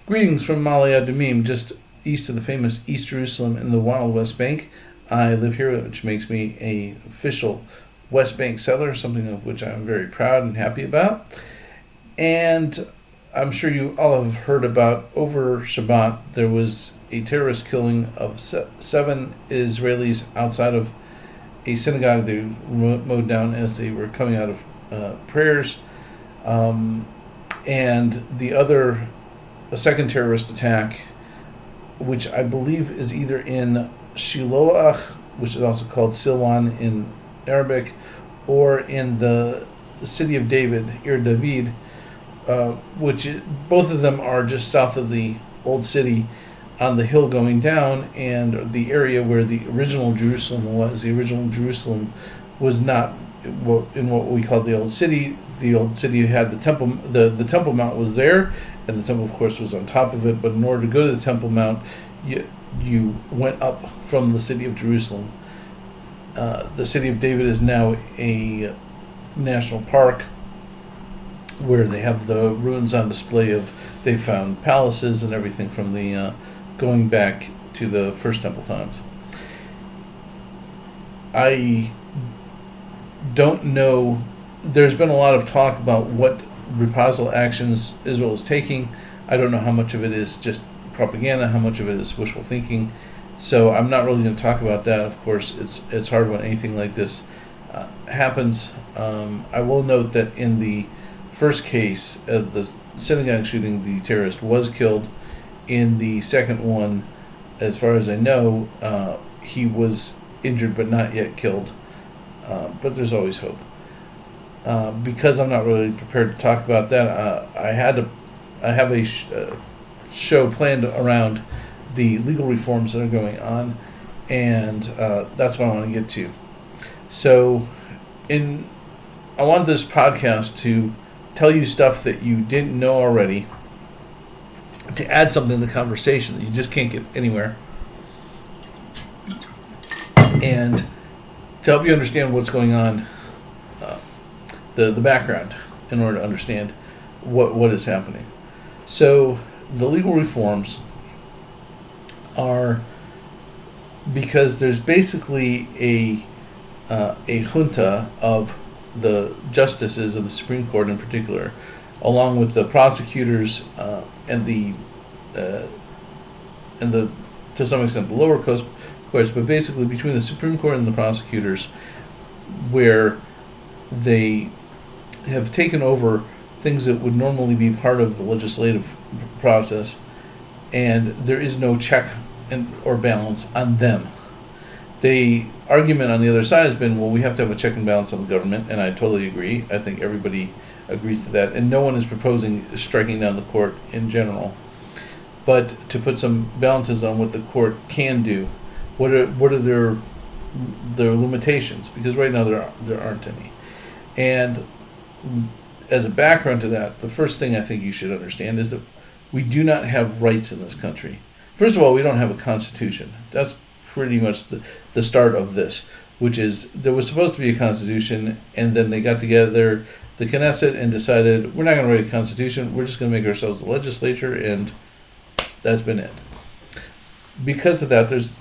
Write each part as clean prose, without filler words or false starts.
Greetings from Ma'ale Adumim, just east of the famous East Jerusalem in the Wild West Bank. I live here, which makes me an official West Bank settler, something of which I'm very proud and happy about. And I'm sure you all have heard about over Shabbat, there was a terrorist killing of 7 Israelis outside of a synagogue. They mowed down as they were coming out of prayers. And a second terrorist attack, which I believe is either in Shiloach, which is also called Silwan in Arabic, or in the city of David, Ir David, both of them are just south of the old city on the hill going down, and the area where the original Jerusalem was. The original Jerusalem was not in what we call the old city. The old city had the temple. The Temple Mount was there, and the temple, of course, was on top of it. But in order to go to the Temple Mount, you went up from the city of Jerusalem. The city of David is now a national park where they have the ruins on display they found palaces and everything from the going back to the First Temple times. I don't know. There's been a lot of talk about what reprisal actions Israel is taking. I don't know how much of it is just propaganda, how much of it is wishful thinking. So I'm not really going to talk about that. Of course, it's hard when anything like this happens. I will note that in the first case of the synagogue shooting, the terrorist was killed. In the second one, as far as I know, he was injured but not yet killed. But there's always hope. Because I'm not really prepared to talk about that, I have a show planned around the legal reforms that are going on, and that's what I want to get to. So, I want this podcast to tell you stuff that you didn't know already, to add something to the conversation that you just can't get anywhere, and to help you understand what's going on, the background, in order to understand what is happening. So the legal reforms are because there's basically a junta of the justices of the Supreme Court in particular, along with the prosecutors and the to some extent the lower courts, but basically between the Supreme Court and the prosecutors, where they have taken over things that would normally be part of the legislative process, and there is no check or balance on them. The argument on the other side has been, well, we have to have a check and balance on the government, and I totally agree. I think everybody agrees to that, and no one is proposing striking down the court in general. But to put some balances on what the court can do, what are their limitations? Because right now there aren't any. And as a background to that, the first thing I think you should understand is that we do not have rights in this country. First of all, we don't have a constitution. That's pretty much the start of this, which is there was supposed to be a constitution, and then they got together, the Knesset, and decided, we're not going to write a constitution, we're just going to make ourselves a legislature, and that's been it. Because of that, there's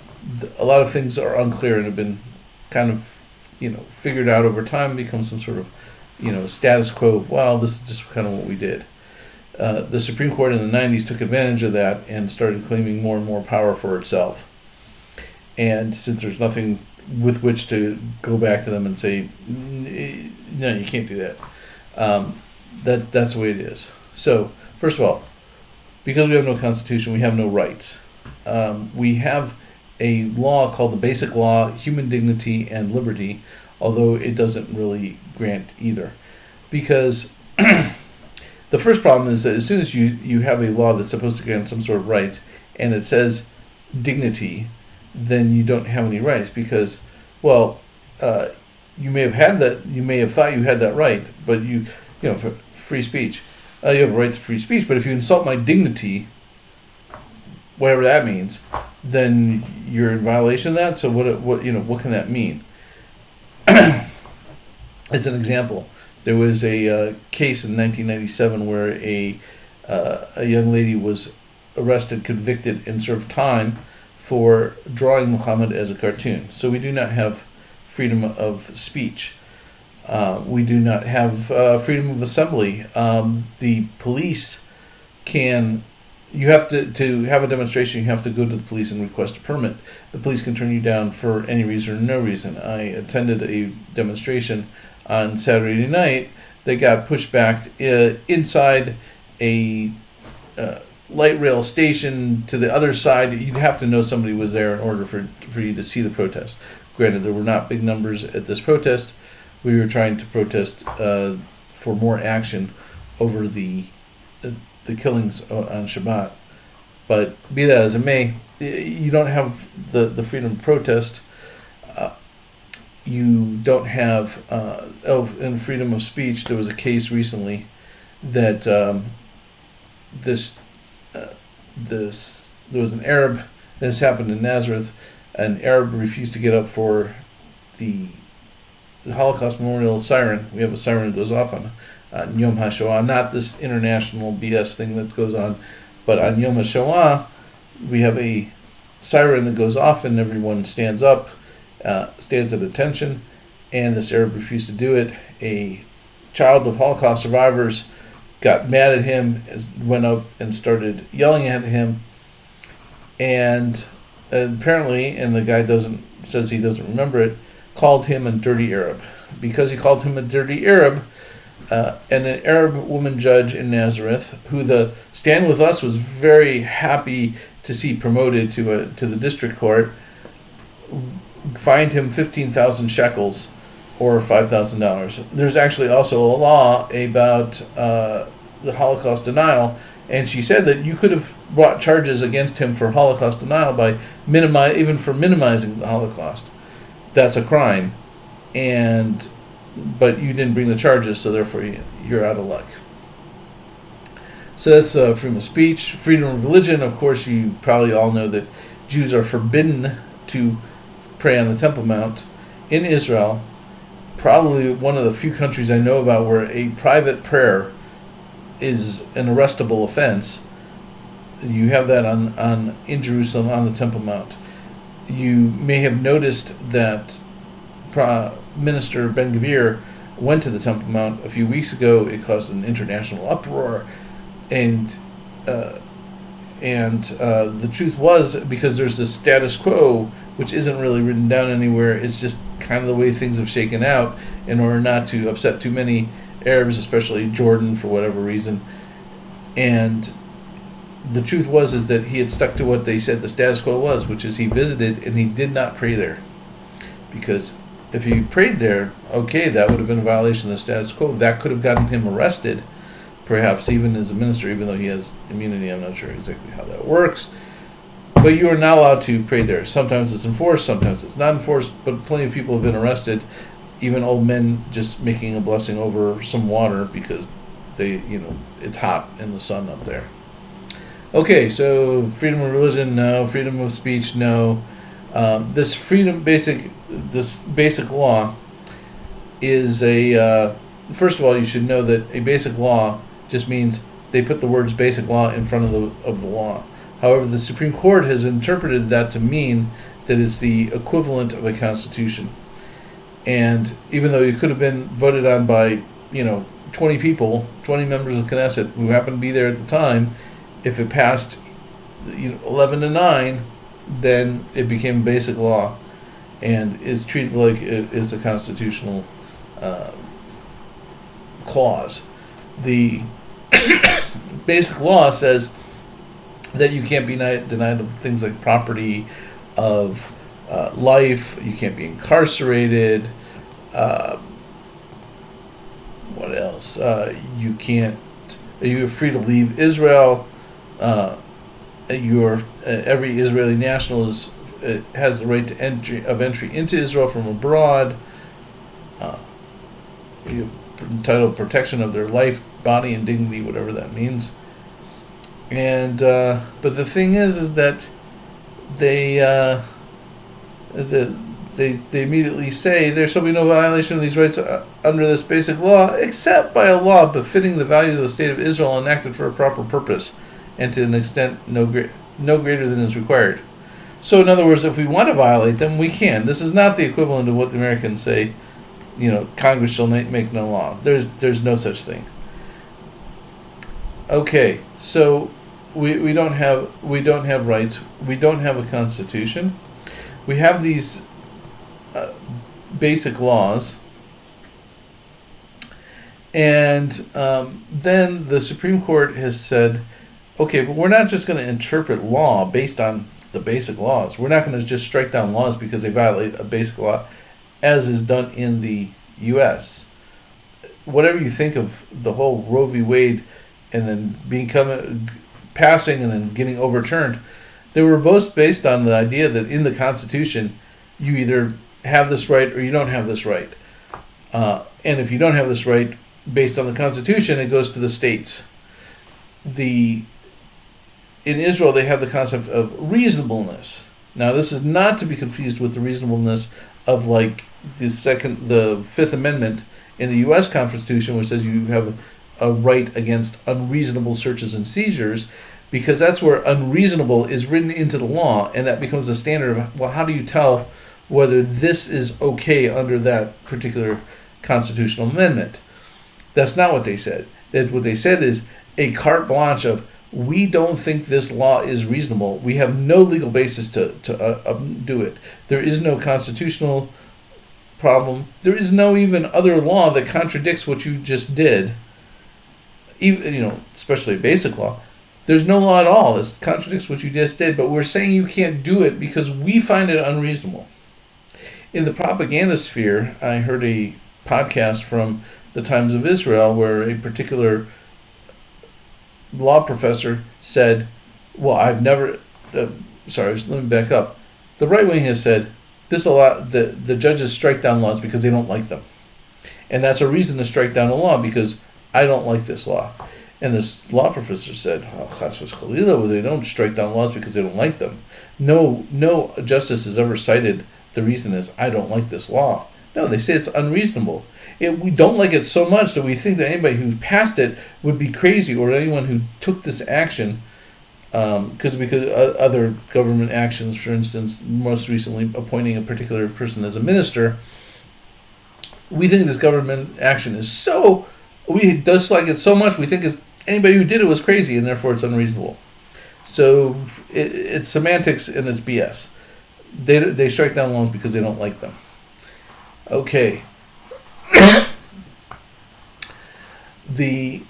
a lot of things are unclear and have been kind of, figured out over time, become some sort of, status quo of, well, this is just kind of what we did. The Supreme Court in the 90s took advantage of that and started claiming more and more power for itself. And since there's nothing with which to go back to them and say, no, you can't do that, that's the way it is. So, first of all, because we have no constitution, we have no rights. We have a law called the Basic Law, Human Dignity and Liberty, although it doesn't really grant either. Because the first problem is that as soon as you have a law that's supposed to grant some sort of rights, and it says dignity, then you don't have any rights, because, well, you may have had that, you may have thought you had that right, but for free speech, you have a right to free speech, but if you insult my dignity, whatever that means, then you're in violation of that. So what can that mean? As an example, there was a case in 1997 where a young lady was arrested, convicted, and served time for drawing Muhammad as a cartoon. So we do not have freedom of speech. We do not have freedom of assembly. The police can... You have to have a demonstration, you have to go to the police and request a permit. The police can turn you down for any reason or no reason. I attended a demonstration on Saturday night that got pushed back inside a light rail station to the other side. You'd have to know somebody was there in order for you to see the protest. Granted, there were not big numbers at this protest. We were trying to protest for more action over the killings on Shabbat. But be that as it may, you don't have the freedom of protest. You don't have and freedom of speech. There was a case recently that there was an Arab. This happened in Nazareth. An Arab refused to get up for the Holocaust Memorial siren. We have a siren that goes off on Yom HaShoah, not this international BS thing that goes on, but on Yom HaShoah, we have a siren that goes off and everyone stands up, stands at attention, and this Arab refused to do it. A child of Holocaust survivors got mad at him, went up and started yelling at him, and apparently, and the guy says he doesn't remember it, called him a dirty Arab. Because he called him a dirty Arab, and an Arab woman judge in Nazareth, who the Stand With Us was very happy to see promoted to the district court, fined him 15,000 shekels, or $5,000. There's actually also a law about the Holocaust denial, and she said that you could have brought charges against him for Holocaust denial by even for minimizing the Holocaust. That's a crime, but you didn't bring the charges, so therefore you're out of luck. So that's freedom of speech. Freedom of religion, of course, you probably all know that Jews are forbidden to pray on the Temple Mount in Israel. Probably one of the few countries I know about where a private prayer is an arrestable offense. You have that in Jerusalem on the Temple Mount. You may have noticed that Minister Ben-Gvir went to the Temple Mount a few weeks ago. It caused an international uproar, and the truth was, because there's this status quo which isn't really written down anywhere. It's just kind of the way things have shaken out in order not to upset too many Arabs, especially Jordan, for whatever reason. And the truth is that he had stuck to what they said the status quo was, which is he visited and he did not pray there. Because if he prayed there, okay, that would have been a violation of the status quo. That could have gotten him arrested, perhaps even as a minister, even though he has immunity. I'm not sure exactly how that works. But you are not allowed to pray there. Sometimes it's enforced, sometimes it's not enforced, but plenty of people have been arrested, even old men just making a blessing over some water because it's hot in the sun up there. Okay, so freedom of religion, no. Freedom of speech, no. This basic law is first of all, you should know that a basic law just means they put the words basic law in front of the law. However, the Supreme Court has interpreted that to mean that it's the equivalent of a constitution. And even though it could have been voted on by, 20 people, 20 members of Knesset who happened to be there at the time, if it passed 11-9, then it became basic law and is treated like it is a constitutional clause. The basic law says that you can't be denied of things like property, of life, you can't be incarcerated, what else? You're free to leave Israel. Every Israeli national has the right to entry into Israel from abroad. You're entitled to protection of their life, body, and dignity, whatever that means. And but the thing is that they immediately say there shall be no violation of these rights under this basic law, except by a law befitting the values of the state of Israel enacted for a proper purpose. and to an extent no greater than is required. So in other words, if we want to violate them, we can. This is not the equivalent of what the Americans say, Congress shall make no law. There's no such thing. Okay, so we don't have rights. We don't have a constitution. We have these basic laws, and then the Supreme Court has said, okay, but we're not just going to interpret law based on the basic laws. We're not going to just strike down laws because they violate a basic law, as is done in the U.S. Whatever you think of the whole Roe v. Wade and then passing and then getting overturned, they were both based on the idea that in the Constitution you either have this right or you don't have this right. And if you don't have this right based on the Constitution, it goes to the states. In Israel, they have the concept of reasonableness. Now, this is not to be confused with the reasonableness of like the Fifth Amendment in the U.S. Constitution, which says you have a right against unreasonable searches and seizures, because that's where unreasonable is written into the law, and that becomes the standard of, well, how do you tell whether this is okay under that particular constitutional amendment? That's not what they said. What they said is a carte blanche of, we don't think this law is reasonable. We have no legal basis to do it. There is no constitutional problem. There is no even other law that contradicts what you just did. Even, especially basic law. There's no law at all that contradicts what you just did, but we're saying you can't do it because we find it unreasonable. In the propaganda sphere, I heard a podcast from the Times of Israel where a particular law professor said, well, I've never, let me back up. The right wing has said, the judges strike down laws because they don't like them. And that's a reason to strike down a law, because I don't like this law. And this law professor said, chas v'chalila, they don't strike down laws because they don't like them. No justice has ever cited the reason as, I don't like this law. No, they say it's unreasonable. We don't like it so much that we think that anybody who passed it would be crazy, or anyone who took this action, because other government actions, for instance, most recently appointing a particular person as a minister, we think this government action is so, we dislike it so much, we think anybody who did it was crazy, and therefore it's unreasonable. So it's semantics and it's BS. They strike down laws because they don't like them. Okay. The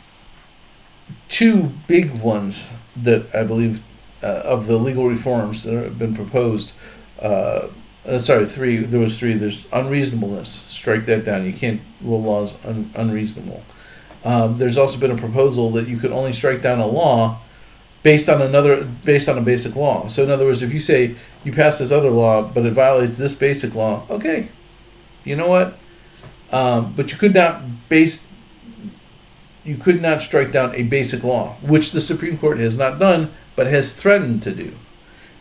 two big ones that I believe of the legal reforms that have been proposed, three. There was three. There's unreasonableness. Strike that down. You can't rule laws unreasonable. There's also been a proposal that you could only strike down a law based on a basic law. So in other words, if you say you pass this other law but it violates this basic law, okay, you know what? But you could not strike down a basic law, which the Supreme Court has not done, but has threatened to do.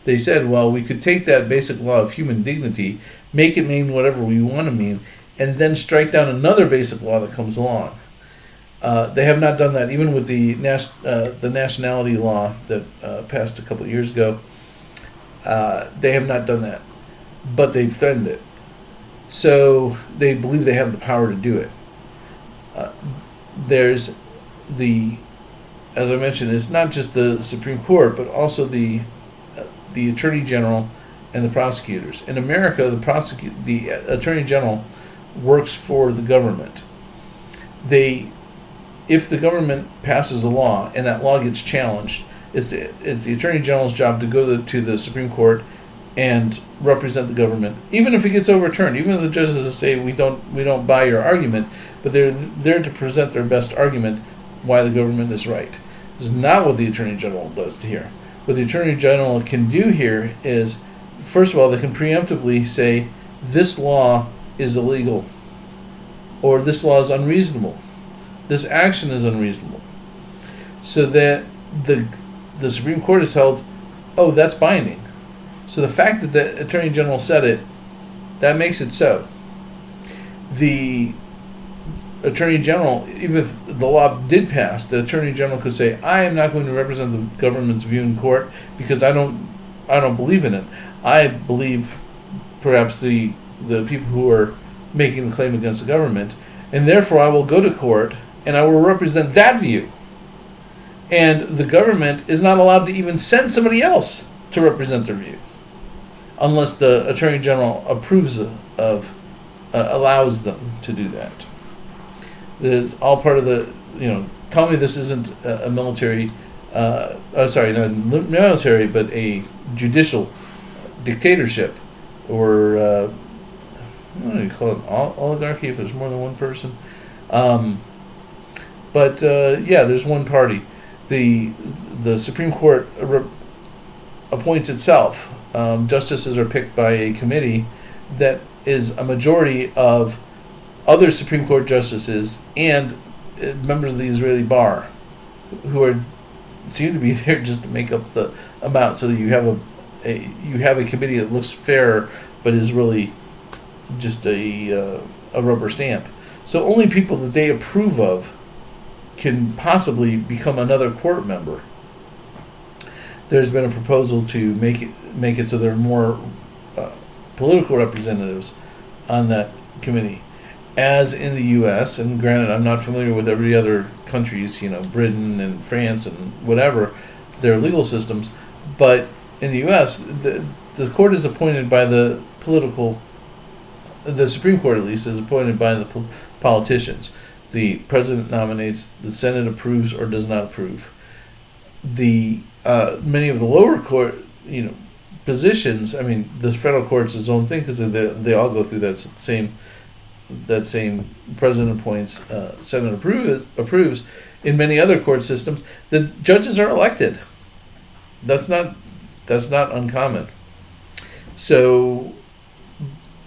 They said, well, we could take that basic law of human dignity, make it mean whatever we want to mean, and then strike down another basic law that comes along. They have not done that, even with the nationality law that passed a couple of years ago. They have not done that, but they've threatened it. So they believe they have the power to do it. There's as I mentioned, it's not just the Supreme Court, but also the Attorney General and the prosecutors. In America, the Attorney General works for the government. If the government passes a law and that law gets challenged, it's the Attorney General's job to go to the Supreme Court and represent the government, even if it gets overturned, even if the judges say we don't buy your argument, but they're there to present their best argument why the government is right. This is not what the Attorney General does here. What the Attorney General can do here is, first of all, they can preemptively say this law is illegal, or this law is unreasonable, this action is unreasonable, so that the Supreme Court has held, oh, that's binding. So the fact that the Attorney General said it, that makes it so. The Attorney General, even if the law did pass, the Attorney General could say, I am not going to represent the government's view in court because I don't believe in it. I believe perhaps the people who are making the claim against the government, and therefore I will go to court and I will represent that view. And the government is not allowed to even send somebody else to represent their view, unless the Attorney General approves allows them to do that. It's all part of the, tell me this isn't a military, not military, but a judicial dictatorship, or what do you call it, oligarchy if there's more than one person. There's one party. The Supreme Court appoints itself. Justices are picked by a committee that is a majority of other Supreme Court justices and members of the Israeli bar, who seem to be there just to make up the amount, so that you have a committee that looks fair but is really just a rubber stamp. So only people that they approve of can possibly become another court member. There's been a proposal to make it so there are more political representatives on that committee, as in the U.S. And granted, I'm not familiar with every other country's, Britain and France and whatever, their legal systems, but in the U.S., the court is appointed by the Supreme Court at least is appointed by the politicians. The president nominates, the Senate approves or does not approve. The many of the lower court, positions. I mean, the federal court's its own thing because they all go through that same president appoints, Senate approves. In many other court systems, the judges are elected. That's not uncommon. So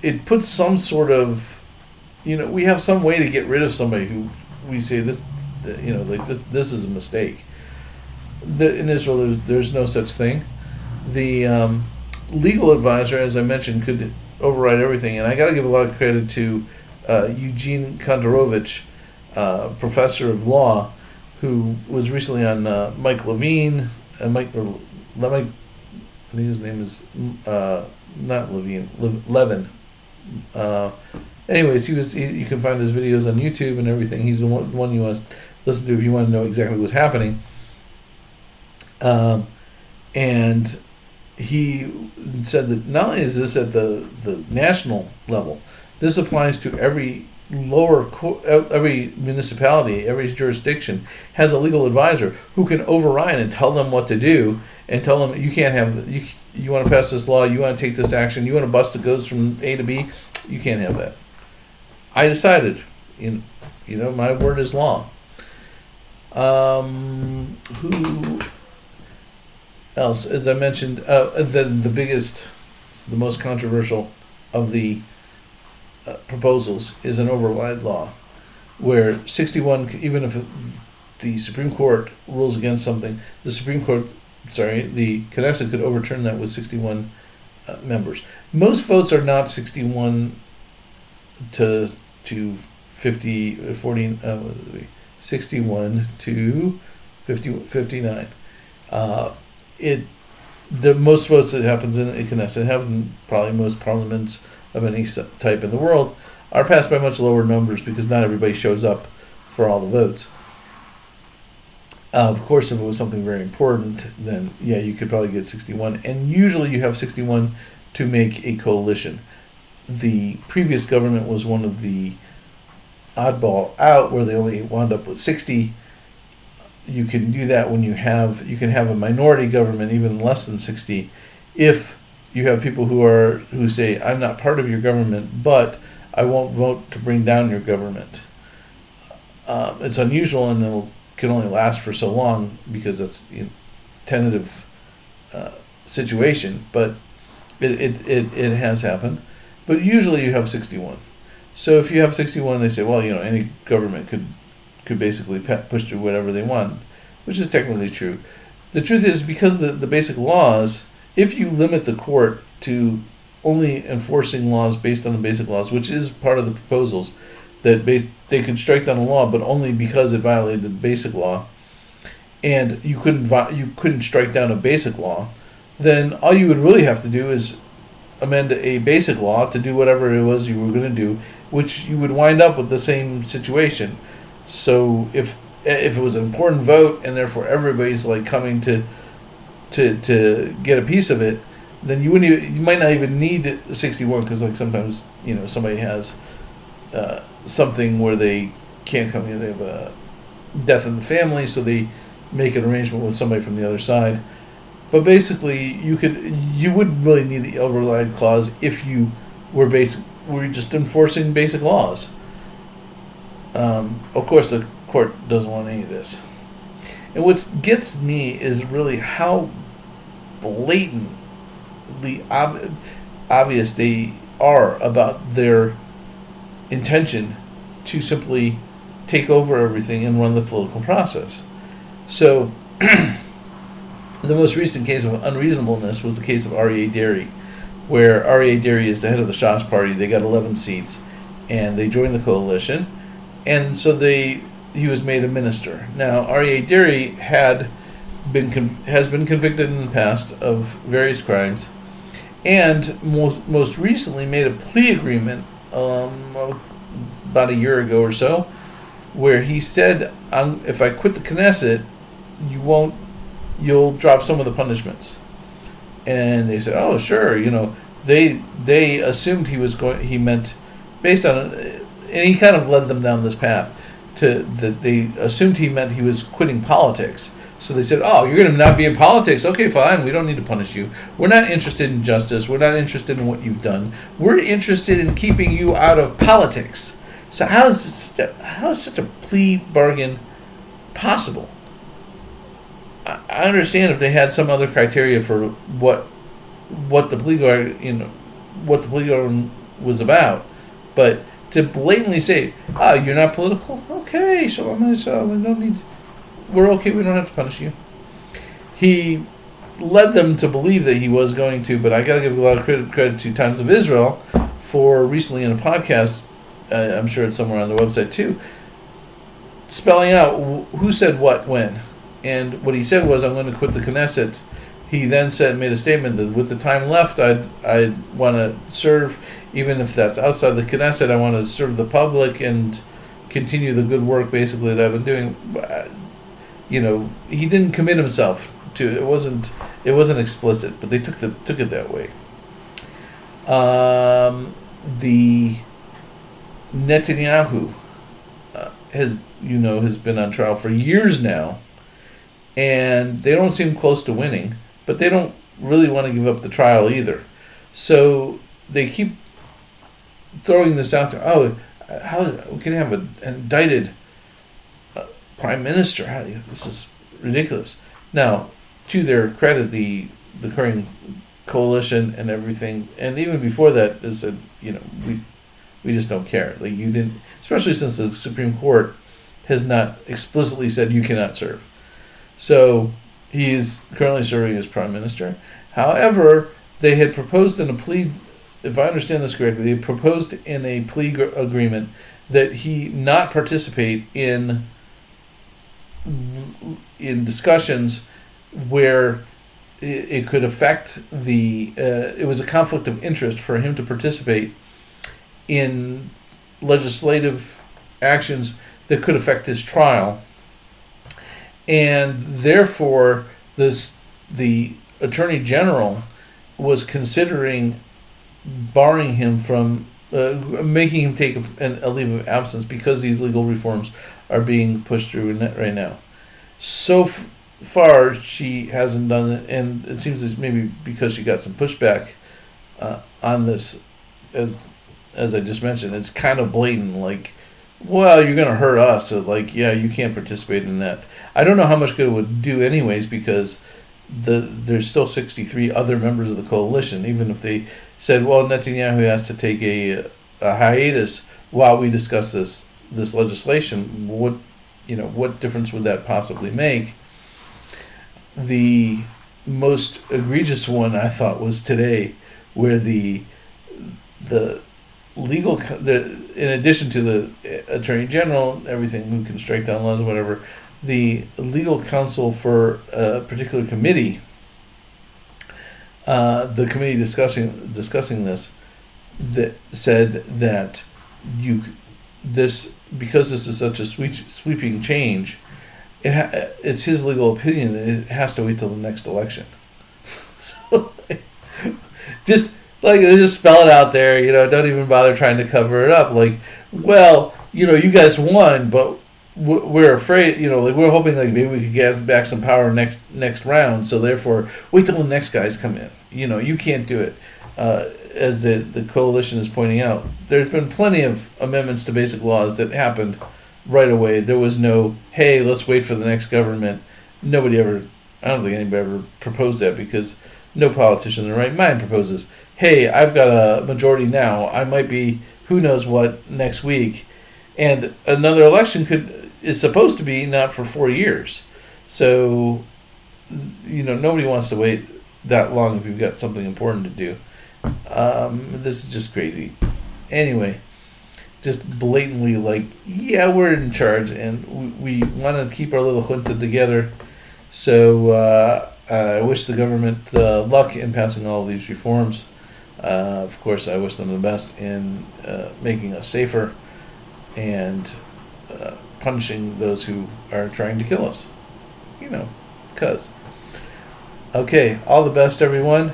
it puts some sort of, we have some way to get rid of somebody who we say this is a mistake. In Israel, there's no such thing. The legal advisor, as I mentioned, could override everything, and I got to give a lot of credit to Eugene Kontorovich, professor of law, who was recently on Mike Levine. Mike, I think his name is not Levine, Levin. Anyways, you can find his videos on YouTube and everything. He's the one you want to listen to if you want to know exactly what's happening. And he said that not only is this at the national level, this applies to every every municipality, every jurisdiction has a legal advisor who can override and tell them what to do, and tell them you can't have you want to pass this law, you want to take this action, you want a bus that goes from A to B, you can't have that. I decided, my word is law. Who else? As I mentioned, the biggest, the most controversial of the proposals is an override law, where 61, even if the Supreme Court rules against something, the Knesset could overturn that with 61 members. Most votes are not 61 to 50, 40, 61 to 59. The most votes that happens in Knesset, happens probably most parliaments of any type in the world, are passed by much lower numbers because not everybody shows up for all the votes. Of course, if it was something very important, then you could probably get 61. And usually you have 61 to make a coalition. The previous government was one of the oddball out, where they only wound up with 60. You can do that when you can have a minority government, even less than 60, if you have people who say, I'm not part of your government, but I won't vote to bring down your government. It's unusual, and it can only last for so long because that's tentative situation, but it has happened. But usually you have 61. So if you have 61, they say, well, any government could basically push through whatever they want, which is technically true. The truth is, because the basic laws, if you limit the court to only enforcing laws based on the basic laws, which is part of the proposals, that they could strike down a law, but only because it violated the basic law, and you couldn't strike down a basic law, then all you would really have to do is amend a basic law to do whatever it was you were going to do, which you would wind up with the same situation. So if it was an important vote and therefore everybody's like coming to get a piece of it, then you might not even need 61, because like sometimes somebody has something where they can't come in. They have a death in the family, so they make an arrangement with somebody from the other side. But basically, you wouldn't really need the override clause if you were just enforcing basic laws. Of course, the court doesn't want any of this. And what gets me is really how blatantly obvious they are about their intention to simply take over everything and run the political process. So, the most recent case of unreasonableness was the case of Aryeh Deri, where Aryeh Deri is the head of the Shas party. They got 11 seats, and they joined the coalition, and so he was made a minister. Now, Aryeh Deri has been convicted in the past of various crimes, and most recently made a plea agreement about a year ago or so, where he said, if I quit the Knesset, you'll drop some of the punishments. And they said, oh, sure. They assumed he meant, based on it, and he kind of led them down this path, they assumed he meant he was quitting politics. So they said, oh, you're going to not be in politics? Okay, fine. We don't need to punish you. We're not interested in justice. We're not interested in what you've done. We're interested in keeping you out of politics. So how is such a plea bargain possible? I understand if they had some other criteria for what the plea bargain was about, but to blatantly say, you're not political? Okay, so we're okay, we don't have to punish you. He led them to believe that he was going to, but I got to give a lot of credit to Times of Israel for recently in a podcast, I'm sure it's somewhere on the website too, spelling out who said what when. And what he said was, I'm going to quit the Knesset. He then made a statement that with the time left, I'd want to serve, even if that's outside the Knesset, I want to serve the public and continue the good work, basically, that I've been doing. He didn't commit himself to it. It wasn't explicit, but they took it that way. The Netanyahu has been on trial for years now, and they don't seem close to winning, but they don't really want to give up the trial either. So they keep throwing this out there. Oh, how can you have an indicted prime minister? This is ridiculous. Now, to their credit, the current coalition and everything, and even before that, they said, we just don't care. Like, you didn't, especially since the Supreme Court has not explicitly said you cannot serve. So he is currently serving as prime minister. However, they had proposed in a plea, if I understand this correctly, they proposed in a plea agreement that he not participate in discussions where it could affect it was a conflict of interest for him to participate in legislative actions that could affect his trial. And therefore, the Attorney General was considering barring him from making him take a leave of absence because these legal reforms are being pushed through right now. So far, she hasn't done it, and it seems that maybe because she got some pushback on this, as I just mentioned, it's kind of blatant, like, well, you're going to hurt us, so you can't participate in that. I don't know how much good it would do anyways, because there's still 63 other members of the coalition. Even if they said, well, Netanyahu has to take a hiatus while we discuss this legislation, what difference would that possibly make? The most egregious one I thought was today, where the in addition to the attorney general, everything who can strike down laws or whatever, the legal counsel for a particular committee, the committee discussing this, that said that because this is such a sweeping change, it's his legal opinion that it has to wait till the next election. So just they just spell it out there, don't even bother trying to cover it up. Well, you guys won, but we're afraid, we're hoping maybe we could get back some power next round. So therefore, wait till the next guys come in. You can't do it. As the coalition is pointing out, there's been plenty of amendments to basic laws that happened right away. There was no, hey, let's wait for the next government. I don't think anybody ever proposed that, because no politician in their right mind proposes, hey, I've got a majority now, I might be who knows what next week, and another election is supposed to be not for 4 years. So, nobody wants to wait that long if you've got something important to do. This is just crazy. Anyway, just blatantly we're in charge, and we want to keep our little junta together. So I wish the government luck in passing all of these reforms. Of course, I wish them the best in making us safer and punishing those who are trying to kill us. Cuz. Okay, all the best, everyone.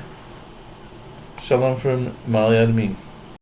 Shalom from Mali Admin.